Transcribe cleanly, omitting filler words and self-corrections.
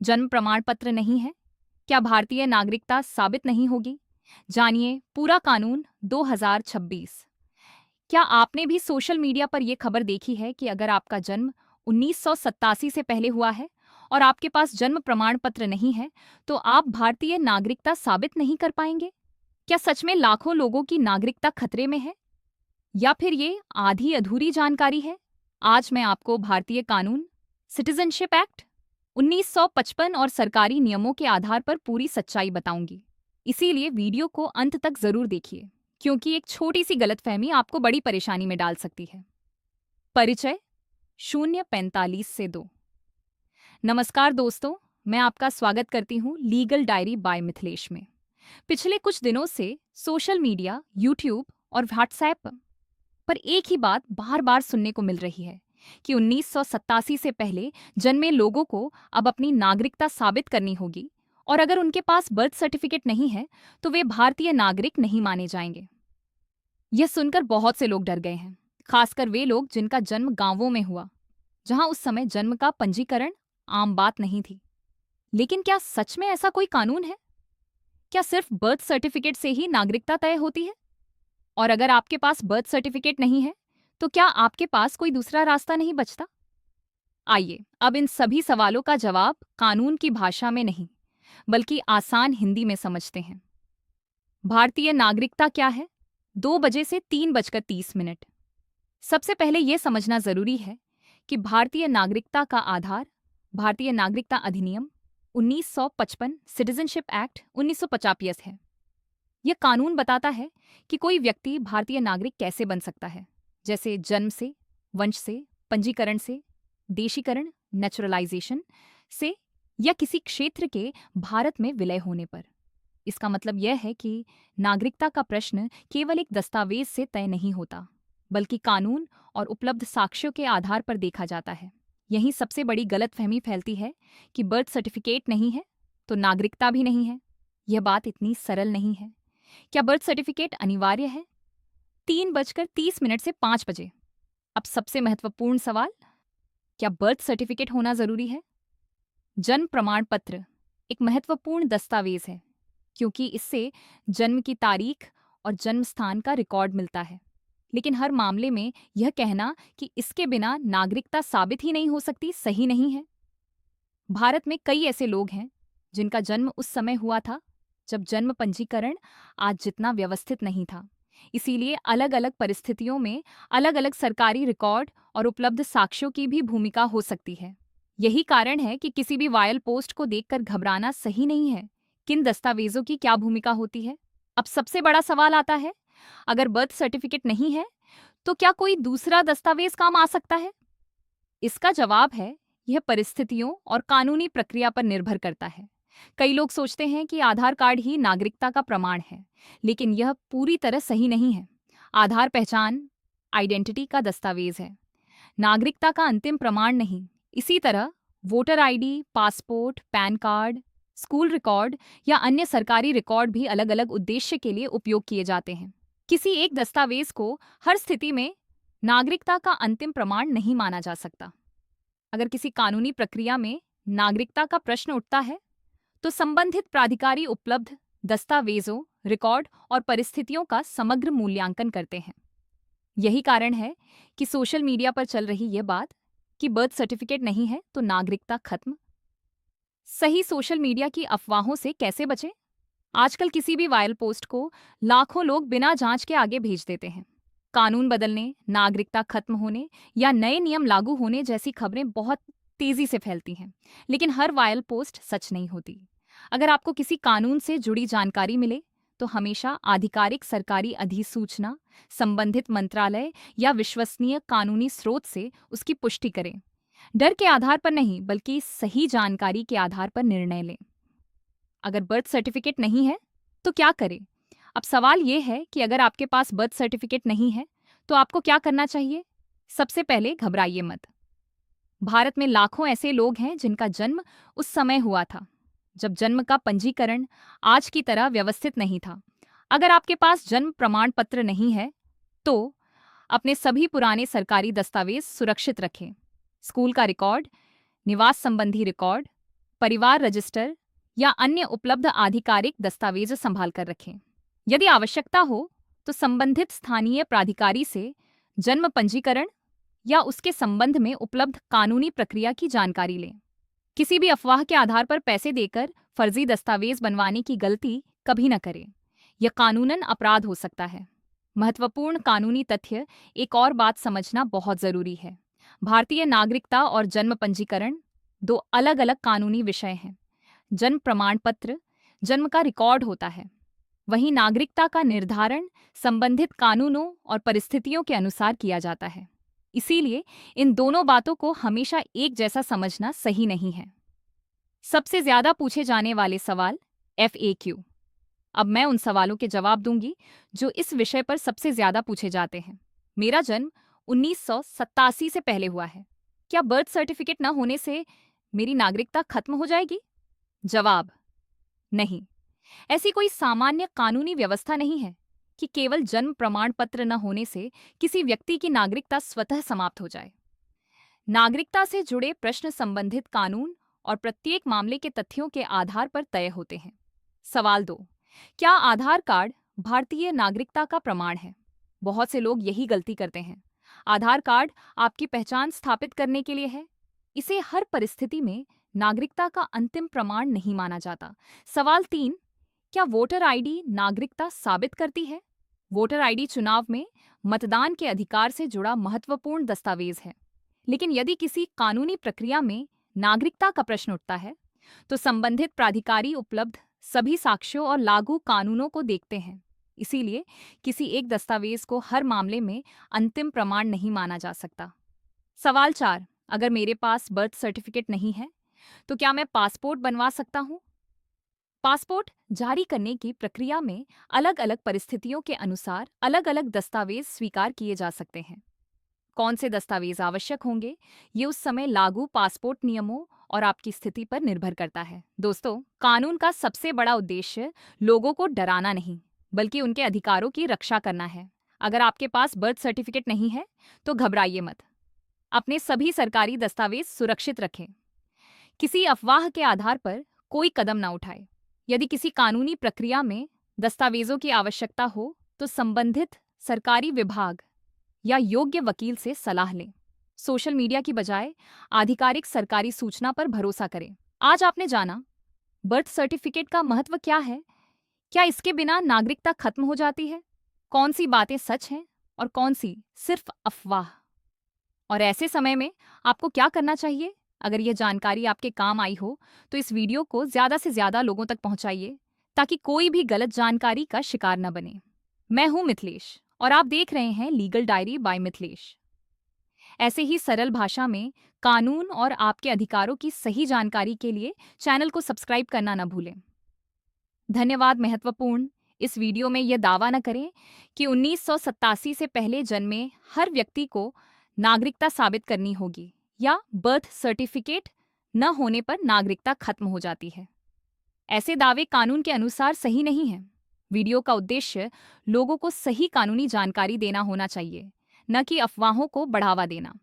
जन्म प्रमाण पत्र नहीं है? क्या भारतीय नागरिकता साबित नहीं होगी? जानिए पूरा कानून 2026। क्या आपने भी सोशल मीडिया पर यह खबर देखी है कि अगर आपका जन्म 1987 से पहले हुआ है और आपके पास जन्म प्रमाण पत्र नहीं है, तो आप भारतीय नागरिकता साबित नहीं कर पाएंगे? क्या सच में लाखों लोगों की नागरिकता खतरे में है? या फिर ये आधी अधूरी जानकारी है? आज मैं आपको भारतीय कानून, सिटीजनशिप एक्ट 1955 और सरकारी नियमों के आधार पर पूरी सच्चाई बताऊंगी। इसीलिए वीडियो को अंत तक जरूर देखिए, क्योंकि एक छोटी सी गलतफहमी आपको बड़ी परेशानी में डाल सकती है। परिचय 045 से 2। नमस्कार दोस्तों, मैं आपका स्वागत करती हूँ लीगल डायरी बाय मिथिलेश में। पिछले कुछ दिनों से सोशल मीडिया, यूट्यूब और व्हाट्सएप पर एक ही बात बार बार सुनने को मिल रही है कि 1987 से पहले जन्मे लोगों को अब अपनी नागरिकता साबित करनी होगी, और अगर उनके पास बर्थ सर्टिफिकेट नहीं है तो वे भारतीय नागरिक नहीं माने जाएंगे। यह सुनकर बहुत से लोग डर गए हैं, खासकर वे लोग जिनका जन्म गांवों में हुआ, जहां उस समय जन्म का पंजीकरण आम बात नहीं थी। लेकिन क्या सच में ऐसा कोई कानून है? क्या सिर्फ बर्थ सर्टिफिकेट से ही नागरिकता तय होती है? और अगर आपके पास बर्थ सर्टिफिकेट नहीं है तो क्या आपके पास कोई दूसरा रास्ता नहीं बचता? आइए अब इन सभी सवालों का जवाब कानून की भाषा में नहीं, बल्कि आसान हिंदी में समझते हैं। भारतीय नागरिकता क्या है? 2 बजे से 3:30। सबसे पहले यह समझना जरूरी है कि भारतीय नागरिकता का आधार भारतीय नागरिकता अधिनियम 1955, सिटीजनशिप एक्ट 1950 है। यह कानून बताता है कि कोई व्यक्ति भारतीय नागरिक कैसे बन सकता है, जैसे जन्म से, वंश से, पंजीकरण से, देशीकरण नेचुरलाइजेशन से, या किसी क्षेत्र के भारत में विलय होने पर। इसका मतलब यह है कि नागरिकता का प्रश्न केवल एक दस्तावेज से तय नहीं होता, बल्कि कानून और उपलब्ध साक्ष्यों के आधार पर देखा जाता है। यही सबसे बड़ी गलतफहमी फैलती है कि बर्थ सर्टिफिकेट नहीं है तो नागरिकता भी नहीं है। यह बात इतनी सरल नहीं है। क्या बर्थ सर्टिफिकेट अनिवार्य है? 3:30 से 5 बजे। अब सबसे महत्वपूर्ण सवाल, क्या बर्थ सर्टिफिकेट होना जरूरी है? जन्म प्रमाण पत्र एक महत्वपूर्ण दस्तावेज है, क्योंकि इससे जन्म की तारीख और जन्म स्थान का रिकॉर्ड मिलता है। लेकिन हर मामले में यह कहना कि इसके बिना नागरिकता साबित ही नहीं हो सकती सही नहीं है। भारत में कई ऐसे लोग हैं जिनका जन्म उस समय हुआ था जब जन्म पंजीकरण आज जितना व्यवस्थित नहीं था। इसीलिए अलग अलग परिस्थितियों में अलग अलग सरकारी रिकॉर्ड और उपलब्ध साक्ष्यों की भी भूमिका हो सकती है। यही कारण है कि किसी भी वायरल पोस्ट को देखकर घबराना सही नहीं है। किन दस्तावेजों की क्या भूमिका होती है? अब सबसे बड़ा सवाल आता है, अगर बर्थ सर्टिफिकेट नहीं है तो क्या कोई दूसरा दस्तावेज काम आ सकता है? इसका जवाब है, यह परिस्थितियों और कानूनी प्रक्रिया पर निर्भर करता है। कई लोग सोचते हैं कि आधार कार्ड ही नागरिकता का प्रमाण है, लेकिन यह पूरी तरह सही नहीं है। आधार पहचान, आइडेंटिटी का दस्तावेज है, नागरिकता का अंतिम प्रमाण नहीं। इसी तरह voter ID, passport, pan card, school record या अन्य सरकारी रिकॉर्ड भी अलग अलग उद्देश्य के लिए उपयोग किए जाते हैं। किसी एक दस्तावेज को हर स्थिति में नागरिकता का अंतिम प्रमाण नहीं माना जा सकता। अगर किसी कानूनी प्रक्रिया में नागरिकता का प्रश्न उठता है तो संबंधित प्राधिकारी उपलब्ध दस्तावेजों, रिकॉर्ड और परिस्थितियों का समग्र मूल्यांकन करते हैं। यही कारण है कि सोशल मीडिया पर चल रही यह बात कि बर्थ सर्टिफिकेट नहीं है तो नागरिकता खत्म। सही सोशल मीडिया की अफवाहों से कैसे बचें? आजकल किसी भी वायरल पोस्ट को लाखों लोग बिना जांच के आगे भेज देते हैं। कानून बदलने, नागरिकता खत्म होने या नए नियम लागू होने जैसी खबरें बहुत तेजी से फैलती हैं, लेकिन हर वायरल पोस्ट सच नहीं होती। अगर आपको किसी कानून से जुड़ी जानकारी मिले तो हमेशा आधिकारिक सरकारी अधिसूचना, संबंधित मंत्रालय या विश्वसनीय कानूनी स्रोत से उसकी पुष्टि करें। डर के आधार पर नहीं, बल्कि सही जानकारी के आधार पर निर्णय लें। अगर बर्थ सर्टिफिकेट नहीं है तो क्या करें? अब सवाल यह है कि अगर आपके पास बर्थ सर्टिफिकेट नहीं है तो आपको क्या करना चाहिए? सबसे पहले घबराइए मत। भारत में लाखों ऐसे लोग हैं जिनका जन्म उस समय हुआ था जब जन्म का पंजीकरण आज की तरह व्यवस्थित नहीं था। अगर आपके पास जन्म प्रमाण पत्र नहीं है तो अपने सभी पुराने सरकारी दस्तावेज सुरक्षित रखें। स्कूल का रिकॉर्ड, निवास संबंधी रिकॉर्ड, परिवार रजिस्टर या अन्य उपलब्ध आधिकारिक दस्तावेज संभाल कर रखें। यदि आवश्यकता हो तो संबंधित स्थानीय प्राधिकारी से जन्म पंजीकरण या उसके संबंध में उपलब्ध कानूनी प्रक्रिया की जानकारी लें। किसी भी अफवाह के आधार पर पैसे देकर फर्जी दस्तावेज बनवाने की गलती कभी न करें। यह कानूनन अपराध हो सकता है। महत्वपूर्ण कानूनी तथ्य, एक और बात समझना बहुत जरूरी है। भारतीय नागरिकता और जन्म पंजीकरण दो अलग अलग कानूनी विषय हैं। जन्म प्रमाण पत्र जन्म का रिकॉर्ड होता है, वहीं नागरिकता का निर्धारण संबंधित कानूनों और परिस्थितियों के अनुसार किया जाता है। इसीलिए इन दोनों बातों को हमेशा एक जैसा समझना सही नहीं है। सबसे ज्यादा पूछे जाने वाले सवाल FAQ। अब मैं उन सवालों के जवाब दूंगी जो इस विषय पर सबसे ज्यादा पूछे जाते हैं। मेरा जन्म 1987 से पहले हुआ है। क्या बर्थ सर्टिफिकेट न होने से मेरी नागरिकता खत्म हो जाएगी? जवाब: नहीं। ऐसी कोई सामान्य कानूनी व्यवस्था नहीं है कि केवल जन्म प्रमाण पत्र न होने से किसी व्यक्ति की नागरिकता स्वतः समाप्त हो जाए। नागरिकता से जुड़े प्रश्न संबंधित कानून और प्रत्येक मामले के तथ्यों के आधार पर तय होते हैं। सवाल 2: क्या आधार कार्ड भारतीय नागरिकता का प्रमाण है? बहुत से लोग यही गलती करते हैं। आधार कार्ड आपकी पहचान स्थापित करने के लिए है। इसे हर परिस्थिति में नागरिकता का अंतिम प्रमाण नहीं माना जाता। सवाल 3: क्या वोटर आईडी नागरिकता साबित करती है? वोटर आईडी चुनाव में मतदान के अधिकार से जुड़ा महत्वपूर्ण दस्तावेज है। लेकिन यदि किसी कानूनी प्रक्रिया में नागरिकता का प्रश्न उठता है तो संबंधित प्राधिकारी उपलब्ध सभी साक्ष्यों और लागू कानूनों को देखते हैं। इसीलिए किसी एक दस्तावेज को हर मामले में अंतिम प्रमाण नहीं माना जा सकता। सवाल 4: अगर मेरे पास बर्थ सर्टिफिकेट नहीं है तो क्या मैं पासपोर्ट बनवा सकता हूँ? पासपोर्ट जारी करने की प्रक्रिया में अलग अलग परिस्थितियों के अनुसार अलग अलग दस्तावेज स्वीकार किए जा सकते हैं। कौन से दस्तावेज आवश्यक होंगे, ये उस समय लागू पासपोर्ट नियमों और आपकी स्थिति पर निर्भर करता है। दोस्तों, कानून का सबसे बड़ा उद्देश्य लोगों को डराना नहीं, बल्कि उनके अधिकारों की रक्षा करना है। अगर आपके पास बर्थ सर्टिफिकेट नहीं है तो घबराइए मत। अपने सभी सरकारी दस्तावेज सुरक्षित रखें। किसी अफवाह के आधार पर कोई कदम न उठाए। यदि किसी कानूनी प्रक्रिया में दस्तावेजों की आवश्यकता हो तो संबंधित सरकारी विभाग या योग्य वकील से सलाह लें। सोशल मीडिया की बजाय आधिकारिक सरकारी सूचना पर भरोसा करें। आज आपने जाना बर्थ सर्टिफिकेट का महत्व क्या है, क्या इसके बिना नागरिकता खत्म हो जाती है, कौन सी बातें सच हैं और कौन सी सिर्फ अफवाह। और ऐसे समय में आपको क्या करना चाहिए? अगर यह जानकारी आपके काम आई हो तो इस वीडियो को ज़्यादा से ज़्यादा लोगों तक पहुंचाइए ताकि कोई भी गलत जानकारी का शिकार न बने। मैं हूं मिथिलेश और आप देख रहे हैं लीगल डायरी बाय मिथिलेश। ऐसे ही सरल भाषा में कानून और आपके अधिकारों की सही जानकारी के लिए चैनल को सब्सक्राइब करना न भूलें। धन्यवाद। महत्वपूर्ण, इस वीडियो में यह दावा न करें कि 1987 से पहले जन्मे हर व्यक्ति को नागरिकता साबित करनी होगी या बर्थ सर्टिफिकेट न होने पर नागरिकता खत्म हो जाती है। ऐसे दावे कानून के अनुसार सही नहीं हैं। वीडियो का उद्देश्य लोगों को सही कानूनी जानकारी देना होना चाहिए, न कि अफवाहों को बढ़ावा देना।